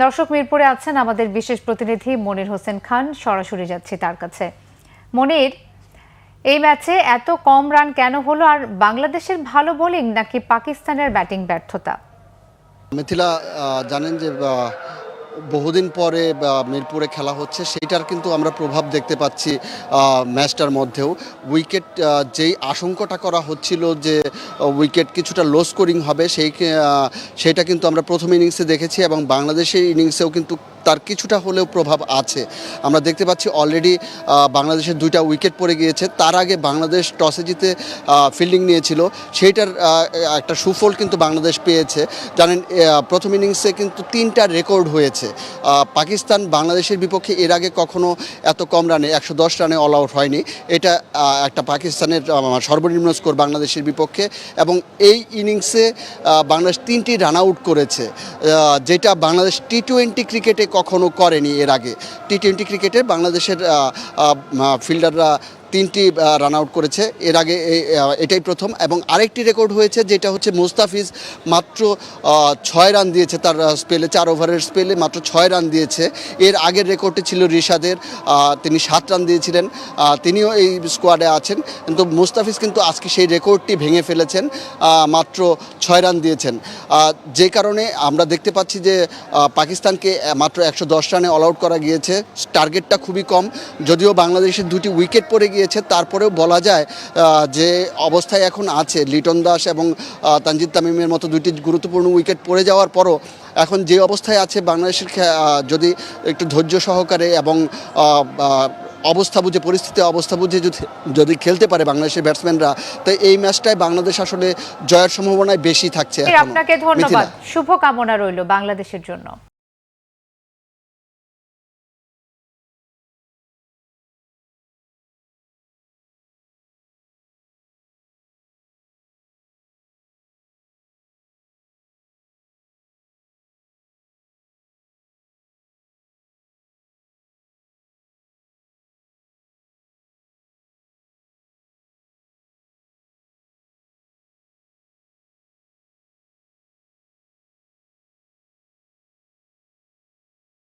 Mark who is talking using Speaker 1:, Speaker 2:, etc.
Speaker 1: দর্শক, মিরপুরে আছেন আমাদের বিশেষ প্রতিনিধি মনির হোসেন খান। সরাসরি যাচ্ছি তার কাছে। মনির, এই ম্যাচে এত কম রান কেন হলো? আর বাংলাদেশের ভালো বোলিং নাকি পাকিস্তানের ব্যাটিং ব্যর্থতা?
Speaker 2: মিথিলা, জানেন যে বহুদিন পরে মিরপুরে খেলা হচ্ছে, সেইটার কিন্তু আমরা প্রভাব দেখতে পাচ্ছি ম্যাচটার মধ্যেও। উইকেট যেই আশঙ্কাটা করা হচ্ছিল যে উইকেট কিছুটা লো স্কোরিং হবে, সেইটা কিন্তু আমরা প্রথম ইনিংসে দেখেছি এবং বাংলাদেশের ইনিংসেও কিন্তু তার কিছুটা হলেও প্রভাব আছে। আমরা দেখতে পাচ্ছি অলরেডি বাংলাদেশের 2টা উইকেট পড়ে গিয়েছে। তার আগে বাংলাদেশ টসে জিতে ফিল্ডিং নিয়েছিল, সেইটার একটা সুফল কিন্তু বাংলাদেশ পেয়েছে। জানেন, প্রথম ইনিংসে কিন্তু 3টা রেকর্ড হয়েছে। পাকিস্তান বাংলাদেশের বিপক্ষে এর আগে কখনো এত কম রানে 110 রানে অল আউট হয়নি। এটা একটা পাকিস্তানের সর্বনিম্ন স্কোর বাংলাদেশের বিপক্ষে। এবং এই ইনিংসে বাংলাদেশ 3টি রান আউট করেছে, যেটা বাংলাদেশ টি-20 ক্রিকেটে কখনো করেনি এর আগে। টি-20 ক্রিকেটে বাংলাদেশের ফিল্ডাররা 3টি রান আউট করেছে এর আগে, এটাই প্রথম। এবং আরেকটি রেকর্ড হয়েছে, যেটা হচ্ছে মুস্তাফিজ মাত্র 6 রান দিয়েছে তার স্পেলে, 4 ওভারের স্পেলে মাত্র 6 রান দিয়েছে। এর আগের রেকর্ডটি ছিল রিশাদের, তিনি 7 রান দিয়েছিলেন, তিনিও এই স্কোয়াডে আছেন। কিন্তু মুস্তাফিজ কিন্তু আজকে সেই রেকর্ডটি ভেঙে ফেলেছেন, মাত্র 6 রান দিয়েছেন। যে কারণে আমরা দেখতে পাচ্ছি যে পাকিস্তানকে মাত্র 110 রানে অল আউট করা গিয়েছে। টার্গেটটা খুবই কম, যদিও বাংলাদেশের 2টি উইকেট পড়ে গিয়েছে। তারপরেও বলা যায় যে অবস্থায় এখন আছে, লিটন দাস এবং তানজিদ তামিমের মতো 2টি গুরুত্বপূর্ণ উইকেট পড়ে যাওয়ার পরও এখন যে অবস্থায় আছে বাংলাদেশের, যদি একটু ধৈর্য সহকারে এবং অবস্থা বুঝে, পরিস্থিতি অবস্থা বুঝে যদি খেলতে পারে বাংলাদেশের ব্যাটসম্যানরা, তো এই ম্যাচটায় বাংলাদেশ আসলে জয়ের সম্ভাবনায় বেশি থাকছে।
Speaker 1: আপনাকে ধন্যবাদ, শুভকামনা রইল বাংলাদেশের জন্য।